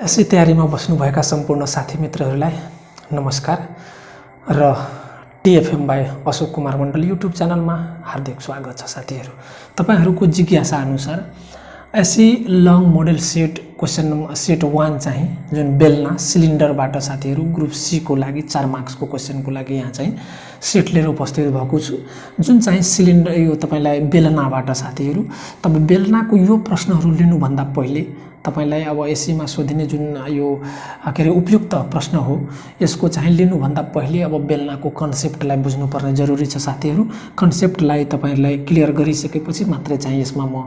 यसै तयारीमा बस्नुभएका सम्पूर्ण साथी मित्रहरूलाई नमस्कार र TFM by Ashok Kumar Mandal YouTube च्यानलमा हार्दिक स्वागत छ। साथीहरू, तपाईहरूको जिज्ञासा अनुसार SE long model set question number set 1 चाहिँ जुन बेलना सिलिन्डरबाट साथीहरू ग्रुप सी को लागि 4 मार्क्सको क्वेसनको लागि यहाँ चाहिँ सेट लिएर उपस्थित भएको छु। जुन चाहिँ सिलिन्डर यो तपाईलाई बेलनाबाट साथीहरू, तब बेलनाको यो प्रश्नहरू लिनुभन्दा पहिले तपाईलाई अब एसईमा सोधिने जुन यो के रे उपयुक्त प्रश्न हो यसको चाहिँ लिनुभन्दा पहिले अब बेलनाको कन्सेप्टलाई बुझ्नुपर्ने जरुरी छ। साथीहरू, कन्सेप्टलाई तपाईहरुलाई क्लियर गरिसकेपछि मात्रै चाहिँ यसमा म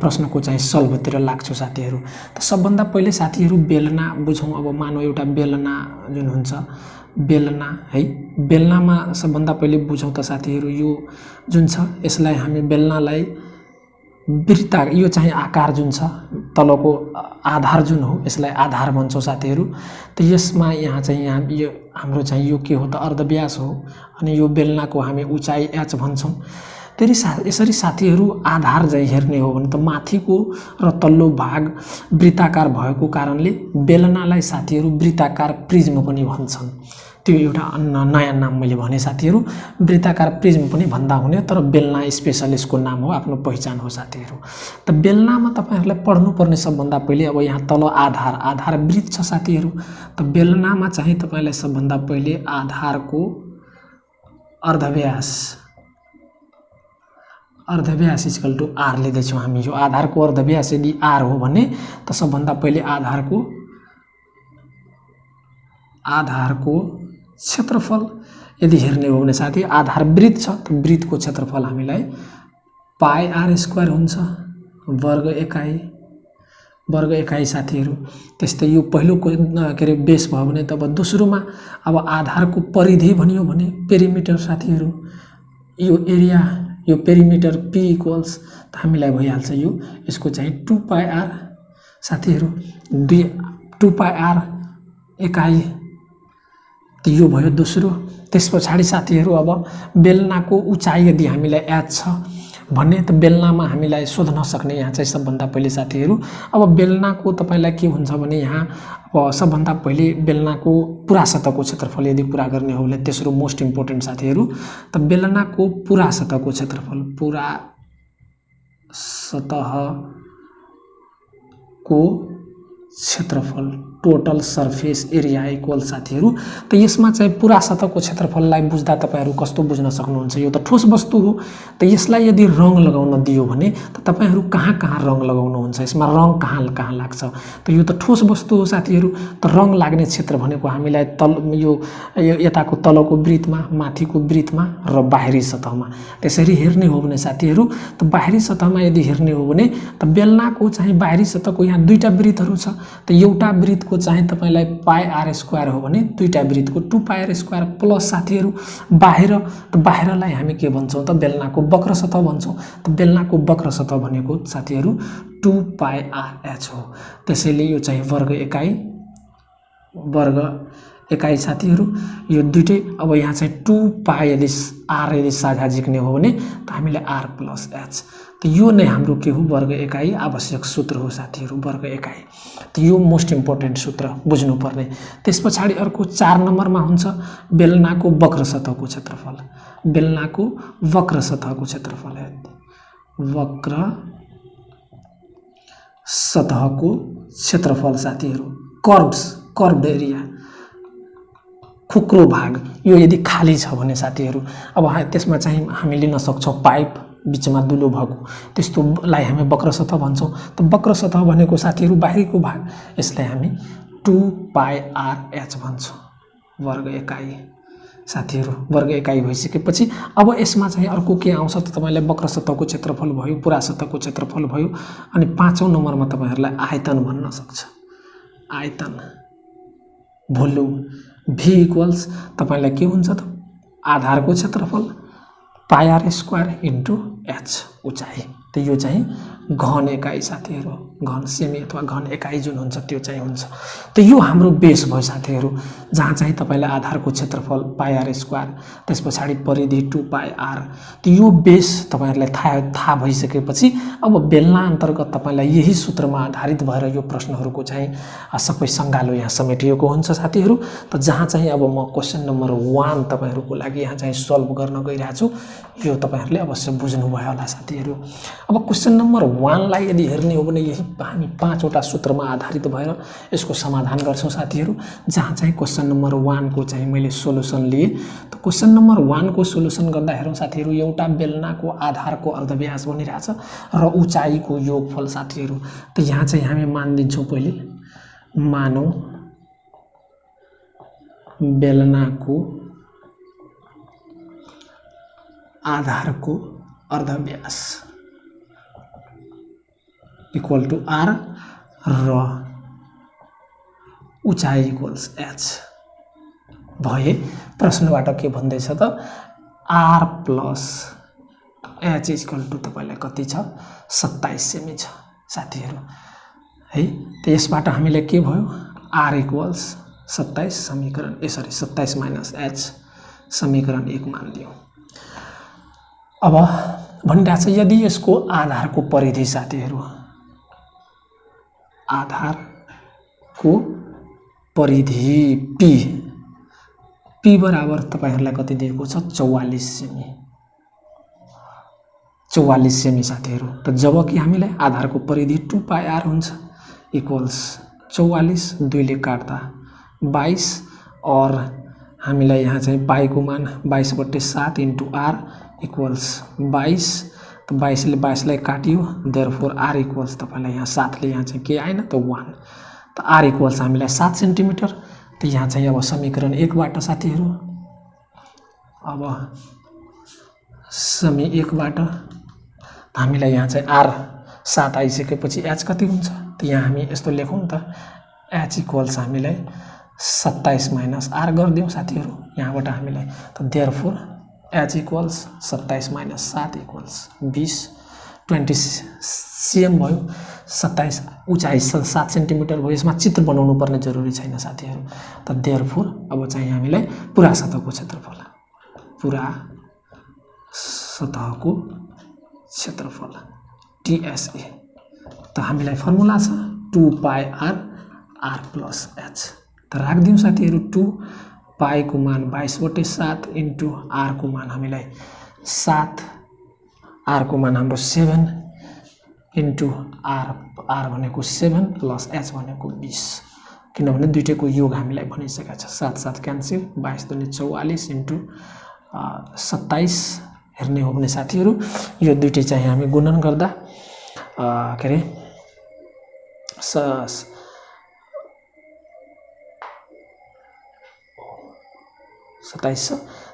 प्रश्नको चाहिँ सल्भतिर लाग्छु। साथीहरू, त सबभन्दा पहिले साथीहरू बेलना बुझौँ। अब मानौ एउटा बेलना जुन हुन्छ बेलना है, बेलनामा सबभन्दा पहिले बुझौँ त साथीहरू, यो जुन छ यसलाई हामी बेलनालाई वृत्ताकार, यो चाहिँ आकार जुन छ तलको आधार जुन हो यसलाई आधार भन्छौँ साथीहरू। त यसमा यहाँ चाहिँ यो हाम्रो चाहिँ यो के हो त अर्धव्यास हो अनि यो बेलनाको हामी उचाइ h भन्छौँ। यसरी साथीहरू आधार चाहिँ हेर्ने हो भने त माथिको र तल्लो भाग वृत्ताकार भएको कारणले बेलनालाई साथीहरू वृत्ताकार प्रिज्म पनि भन्छन्। त्यो एउटा नयाँ नाम मैले भने साथीहरू, वृत्ताकार प्रिज्म पनि भन्दा हुने, तर बेलना स्पेशल यसको नाम हो, आफ्नो पहिचान हो साथीहरू। त बेलनामा तपाईहरुलाई पढ्नुपर्ने सबभन्दा पहिले अब यहाँ तल आधार वृत्त छ साथीहरू। त बेलनामा चाहिँ तपाईलाई सबभन्दा पहिले आधारको अर्धव्यास इक्वल टु आर लिँदैछौँ हामी। यो आधारको अर्धव्यास यदि आर हो भने त सबभन्दा पहिले आधारको क्षेत्रफल यदि हेर्ने हो भने साथी, आधार वृत्त छ त वृत्तको क्षेत्रफल हामीलाई पाई आर स्क्वायर हुन्छ वर्ग एकाइ साथीहरू। त्यस्तै यो पहिलो के रे बेस भयो भने तब दोस्रोमा अब आधारको परिधि भनियो भने पेरिमिटर साथीहरू, यो एरिया यो पेरिमिटर पी इक्वल्स त हामीलाई भइहाल्छ यो यसको चाहिँ 2 पाई आर साथीहरू, 2 पाई आर एकाइ। त यो भयो दोस्रो। त्यसपछि साथीहरू अब बेलनाको उचाइ यदि हामीलाई h छ भने त बेलनामा हामीलाई सोध्न सक्ने यहाँ चाहिँ सबभन्दा पहिले साथीहरू, अब बेलनाको तपाईलाई के हुन्छ भने यहाँ अब सबभन्दा पहिले बेलनाको पुरा सतहको क्षेत्रफल यदि पुरा गर्ने हो भने तेस्रो मोस्ट इम्पोर्टेन्ट साथीहरू, त बेलनाको पुरा सतहको क्षेत्रफल टोटल सर्फेस एरिया इक्वल साथीहरू। त यसमा चाहिँ पुरा सतहको क्षेत्रफललाई बुझ्दा तपाईहरु कस्तो बुझ्न सक्नुहुन्छ, यो त ठोस वस्तु हो। त यसलाई यदि रङ लगाउन दियो भने त तपाईहरु कहाँ रङ लगाउनुहुन्छ, यसमा रङ कहाँ लाग्छ? त यो त ठोस वस्तु हो साथीहरू। त रङ लाग्ने क्षेत्र भनेको हामीलाई यो यताको तलको वृत्तमा, माथिको वृत्तमा र बाहिरी सतहमा त्यसरी हेर्ने हो भने साथीहरू, त बाहिरी सतहमा यदि हेर्ने हो भने त बेलनाको चाहिँ बाहिरी सतहको यहाँ दुईटा वृत्तहरू छ। त एउटा वृत्तको चाहिँ तपाईलाई पाई आर स्क्वायर हो भने दुईटा वृत्तको 2 पाई आर स्क्वायर प्लस साथीहरू बाहिर, त बाहिरलाई हामी के भन्छौँ त बेलनाको वक्र सतह भन्छौँ। त बेलनाको वक्र सतह भनेको साथीहरू 2 पाई आर एच हो। त्यसैले यो चाहिँ वर्ग एकाइ साथीहरू, यो दुईटै अब यहाँ चाहिँ 2 पाई यदि आर यदि साझा झिक्ने हो भने त हामीलाई आर प्लस एच। त यो नै हाम्रो के हो वर्ग एकाइ आवश्यक सूत्र हो साथीहरू, वर्ग एकाइ। त यो मोस्ट इम्पोर्टेन्ट सूत्र बुझ्नुपर्ने। त्यसपछि अर्को 4 नम्बरमा हुन्छ बेलनाको वक्र सतहको क्षेत्रफल। बेलनाको वक्र सतहको क्षेत्रफल साथीहरू, कर्व्ड एरिया, खुक्रो भाग, यो यदि खाली छ भने साथीहरू अब त्यसमा चाहिँ हामी लिन सक्छौँ पाइप बीचमा दुलो भएको, त्यस्तोलाई हामी वक्र सतह भन्छौँ। त वक्र सतह भनेको साथीहरू बाहिरीको भाग, यसलाई हामी 2 पाई आर एच भन्छौँ वर्ग एकाइ साथीहरू। वर्ग एकाइ भइसकेपछि अब यसमा चाहिँ अर्को के आउँछ त तपाईलाई वक्र सतहको क्षेत्रफल भयो, पुरा सतहको क्षेत्रफल भयो, अनि 5औं नम्बरमा तपाईहरुलाई आयतन भन्न सक्छ। आयतन भोल्युम भी इक्वल्स तपाईलाई के हुन्छ त आधारको क्षेत्रफल पाई आर स्क्वायर इन्टु एच उचाइ। त यो चाहिँ घन एकाइ साथीहरू, घन सेमी अथवा घन एकाइ जुन हुन्छ त्यो चाहिँ हुन्छ। त यो हाम्रो बेस भयो साथीहरू, जहाँ चाहिँ तपाईँलाई आधारको क्षेत्रफल πr², त्यस पछाडि परिधि 2πr। त यो बेस तपाईँहरूलाई थाहा भइसकेपछि अब बेलना अन्तर्गत तपाईँलाई यही सूत्रमा आधारित भएर यो प्रश्नहरूको चाहिँ सबै सङ्गालो यहाँ समेटिएको हुन्छ साथीहरू। त जहाँ चाहिँ अब म क्वेसन नम्बर 1 तपाईँहरूको लागि यहाँ चाहिँ सल्भ गर्न गइरहेको छु, यो तपाईँहरूले अवश्य बुझ्नुभयो होला साथीहरू। अब क्वेसन नम्बर 1 लाई यदि हेर्ने हो भने यही हामी 5 वटा सूत्रमा आधारित भएर यसको समाधान गर्छौँ साथीहरू। जहाँ चाहिँ क्वेसन नम्बर 1 को चाहिँ मैले सोलुसन लिए। त क्वेसन नम्बर 1 को सोलुसन गर्दा हेरौँ साथीहरू, एउटा बेलनाको आधारको अर्धव्यास बनिरहेछ र उचाइको योगफल साथीहरू। त यहाँ चाहिँ हामी मानिदिन्छौँ पहिले, मानौँ बेलनाको आधारको अर्धव्यास इक्वल टु आर र उचाइ इक्वल्स एच भए प्रश्नबाट के भन्दैछ त R plus H equal to तपाईँलाई कति छ 27 सेमी छ साथीहरू है। त यसबाट हामीले के भयो, आर इक्वल्स 27 समीकरण 27 माइनस एच समीकरण 1 मानिदियौँ। अब भनिरहेछ यदि यसको आधारको परिधि साथीहरू, आधारको परिधि पी बराबर तपाईहरुलाई कति दिएको छ 44 सेमी, 44 सेमी साथीहरू। त जब कि हामीलाई आधारको परिधि 2πr हुन्छ इक्वल्स 44 2 ले काट्दा 22 और हामीलाई यहाँ चाहिँ पाइको मान 22/7 इन्टु आर इक्वल्स 22। त 22 ले 22 लाई काटियो, देयरफोर आर इक्वल्स तपाईलाई यहाँ 7 ले यहाँ चाहिँ के आएन त 1। त आर इक्वल्स हामीलाई 7 सेन्टिमिटर। त यहाँ चाहिँ अब समीकरण 1 बाट साथीहरू, अब समी 1 बाट हामीलाई यहाँ चाहिँ आर 7 आइसकेपछि एच कति हुन्छ त यहाँ हामी यस्तो लेखौँ त एच इक्वल्स हामीलाई 27 माइनस आर गरिदिउँ साथीहरू यहाँबाट हामीलाई। त therefore H equals 27 minus 7 equals 20 CM भयो। 27 उचाइ 7 सेन्टिमिटर भयो। यसमा चित्र बनाउनु पर्ने जरुरी छैन साथीहरू। त देयरफोर अब चाहिँ हामीलाई पुरा सतहको क्षेत्रफल, पुरा सतहको क्षेत्रफल टीएसए। त हामीलाई फर्मुला छ 2πr r प्लस एच। त राख्दिउँ साथीहरू 2 पाई को मान 22/7 इन्टु आर को मान हामीलाई 7, आर को मान हाम्रो 7 इन्टु आर भनेको 7 प्लस एच भनेको 20, किनभने दुईटैको योग हामीलाई भनिसकेको छ। 7 7 क्यान्सल, 22 दूनी 44 इन्टु 27 हेर्ने हो भने साथीहरू यो दुईटै चाहिँ हामी गुणन गर्दा के अरे 2700।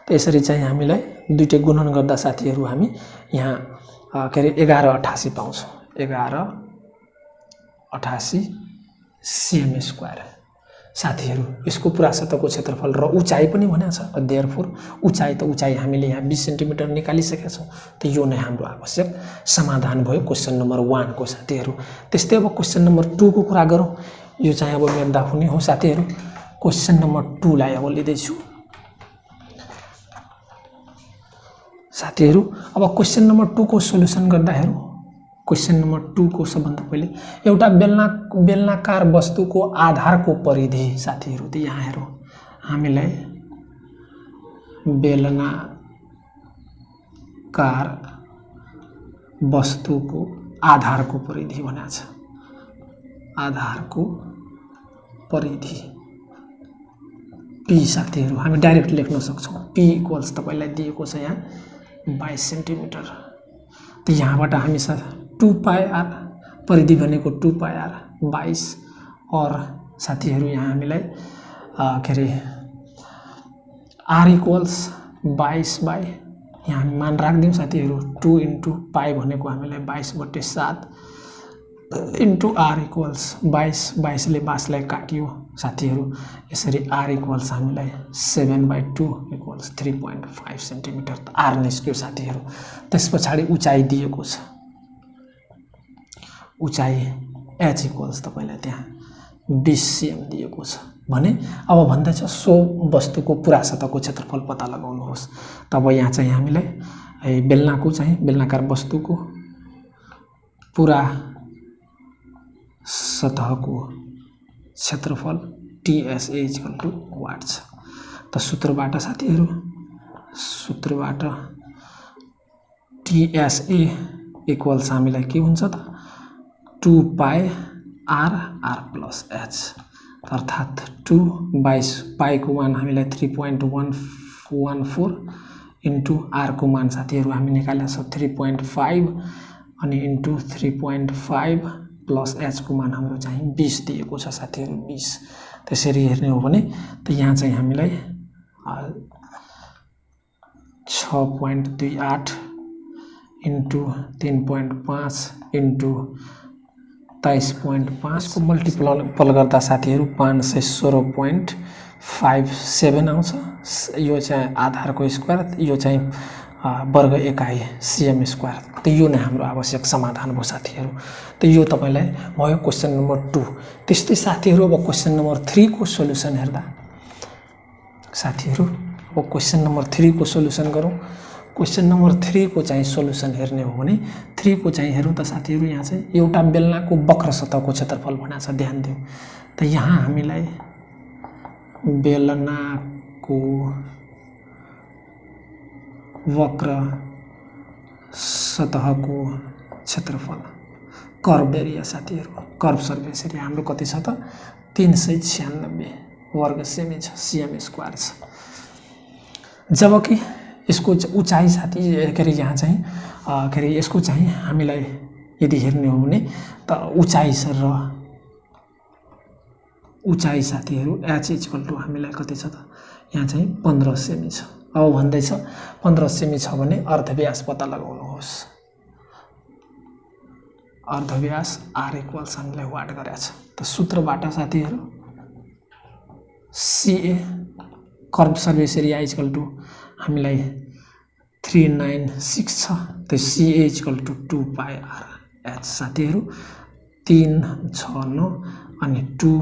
त यसरी चाहिँ हामीलाई दुईटै गुणन गर्दा साथीहरू हामी यहाँ के अरे 1188 पाउँछौँ। 1188 सीएम स्क्वायर साथीहरू। यसको पुरा सतहको क्षेत्रफल र उचाइ पनि भनेको छ। त देयरफोर उचाइ हामीले यहाँ 20 सेन्टिमिटर निकालिसकेका छौँ। त यो नै हाम्रो आवश्यक समाधान भयो क्वेसन नम्बर 1 को साथीहरू। त्यस्तै अब क्वेसन नम्बर 2 को कुरा गरौँ। यो चाहिँ अब मेट्दा हुने हो साथीहरू। क्वेसन नम्बर 2 लाई अब लिँदैछु साथीहरू। अब क्वेसन नम्बर 2 को सोलुसन गर्दा हेरौँ। क्वेसन नम्बर 2 को सबभन्दा पहिले एउटा बेलनाकार वस्तुको आधारको परिधि साथीहरू। त यहाँ हेरौँ हामीलाई बेलनाकार वस्तुको आधारको परिधि भनेको छ। आधारको परिधि पी साथीहरू हामी डाइरेक्ट लेख्न सक्छौँ। पी इक्वल्स तपाईलाई दिएको छ यहाँ 22 सेन्टिमिटर। त यहाँबाट हामी 2πr परिधि भनेको 2πr 22 और साथीहरू यहाँ हामीलाई के अरे आर इक्वल्स 22 बाई यहाँ हामी मान राख्दिउँ साथीहरू 2 इन्टु पाई भनेको हामीलाई 22/7 इन्टु आर इक्वल्स 22 ले 22 लाई काटियो साथीहरू। यसरी आर इक्वल्स हामीलाई 7/2 इक्वल्स 3.5 सेन्टिमिटर। त आर निस्क्यो साथीहरू। त्यस पछाडि उचाइ दिएको छ उचाइ h इक्वल्स तपाईलाई त्यहाँ 20 cm दिएको छ भने अब भन्दैछ सो वस्तुको पूरा सतहको क्षेत्रफल पत्ता लगाउनुहोस्। तब यहाँ चाहिँ हामीलाई बेलनाको चाहिँ बेलनाकार वस्तुको पूरा सतहको क्षेत्रफल TSA = वाट छ। त सूत्रबाट साथीहरु सूत्रबाट TSA इक्वल्स हामीलाई के हुन्छ त 2 पाई r r plus h अर्थात 2 पाई को मान हामीलाई 3.114 इन्टु r को मान साथीहरु हामी निकालेका छौं 3.5 अनि इन्टु 3.5 प्लस h को मान हाम्रो चाहिँ 20 दिएको छ साथीहरु 20। त्यसरी हेर्ने हो भने त यहाँ चाहिँ हामीलाई 6.28 इन्टु 3.5 इन्टु 23.5 को मल्टिपल गर्दा साथीहरु 516.57 आउँछ। यो चाहिँ आधारको स्क्वायर, यो चाहिँ वर्ग एकाइ cm स्क्वायर। त यो नै हाम्रो आवश्यक समाधान भयो साथीहरु। त यो तपाईलाई भयो क्वेशन नम्बर 2। त्यस्तै साथीहरु अब क्वेशन नम्बर 3 को सोलुसन हेर्दा साथीहरु अब क्वेशन नम्बर 3 को सोलुसन गरौँ। क्वेशन नम्बर 3 को चाहिँ सोलुसन हेर्ने हो भने 3 को चाहिँ हेरौँ त साथीहरु। यहाँ चाहिँ एउटा बेलनाको वक्र सतहको क्षेत्रफल भनेको छ, ध्यान दिऊ। त यहाँ हामीलाई बेलनाको वक्र सतहको क्षेत्रफल कर्व एरिया साथीहरु, कर्व सर्फेस एरिया हाम्रो कति छ त 396 वर्ग सेमी छ, cm स्क्वायर छ। जबकि यसको उचाइ साथी के रे यहाँ चाहिँ के रे यसको चाहिँ हामीलाई यदि हेर्ने हो भने त उचाइ छ र उचाइ साथीहरु h = हामीलाई कति छ त यहाँ चाहिँ 15 सेमी छ। अब भन्दै छ 15 सेमी छ भने अर्धव्यास पत्ता लगाउनुहोस्। अर्धव्यास r इक्वल्स हामीलाई वाट गरेछ। त सूत्रबाट साथीहरु CA कर्व सर्फेस एरिया = हामीलाई 396 छ। त CA = 2 पाई r h साथीहरु 369 अनि 2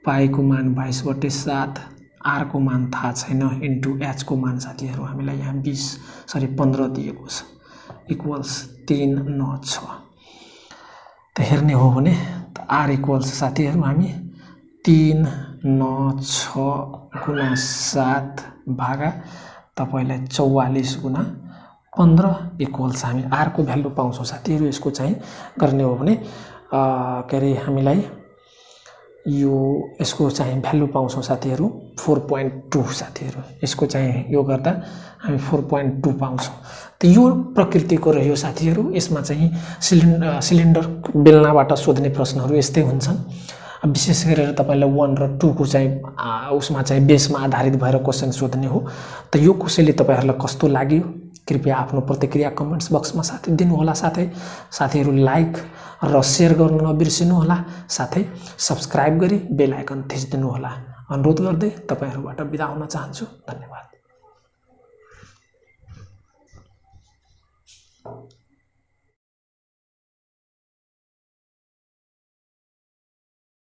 पाई को मान 22/7 r को मान थाहा छैन इन्टु h को मान साथीहरु हामीलाई यहाँ 15 दिएको छ इक्वल्स 396। त हेर्ने हो भने त r इक्वल्स साथीहरु हामी 396 गुना 7 भागा तपाईलाई 44 गुना 15 इक्वल्स हामी r को भ्यालु पाउँछौं साथीहरु। यसको चाहिँ गर्ने हो भने के रे हामीलाई यो यसको चाहिँ भ्यालु पाउँछौं साथीहरु 4.2 साथीहरु। यसको चाहिँ यो गर्दा हामी 4.2 पाउँछौं। त यो प्रकृतिको रह्यो साथीहरु। यसमा चाहिँ सिलिन्डर बेलनाबाट सोध्ने प्रश्नहरु यस्तै हुन्छन्। विशेष गरेर तपाईलाई 1 र 2 को चाहिँ उसमा चाहिँ बेसमा आधारित भएर क्वेशन सोध्ने हो। त यो कसैले तपाईहरुलाई कस्तो लाग्यो कृपया आफ्नो प्रतिक्रिया कमेन्ट्स बक्समा साथै दिनु होला। साथै साथीहरु लाइक र शेयर गर्न नबिर्सिनु होला। साथै सब्स्क्राइब गरी बेल आइकन थिच्दिनु होला। अनुरोध गर्दै तपाईहरुबाट बिदा हुन चाहन्छु। धन्यवाद।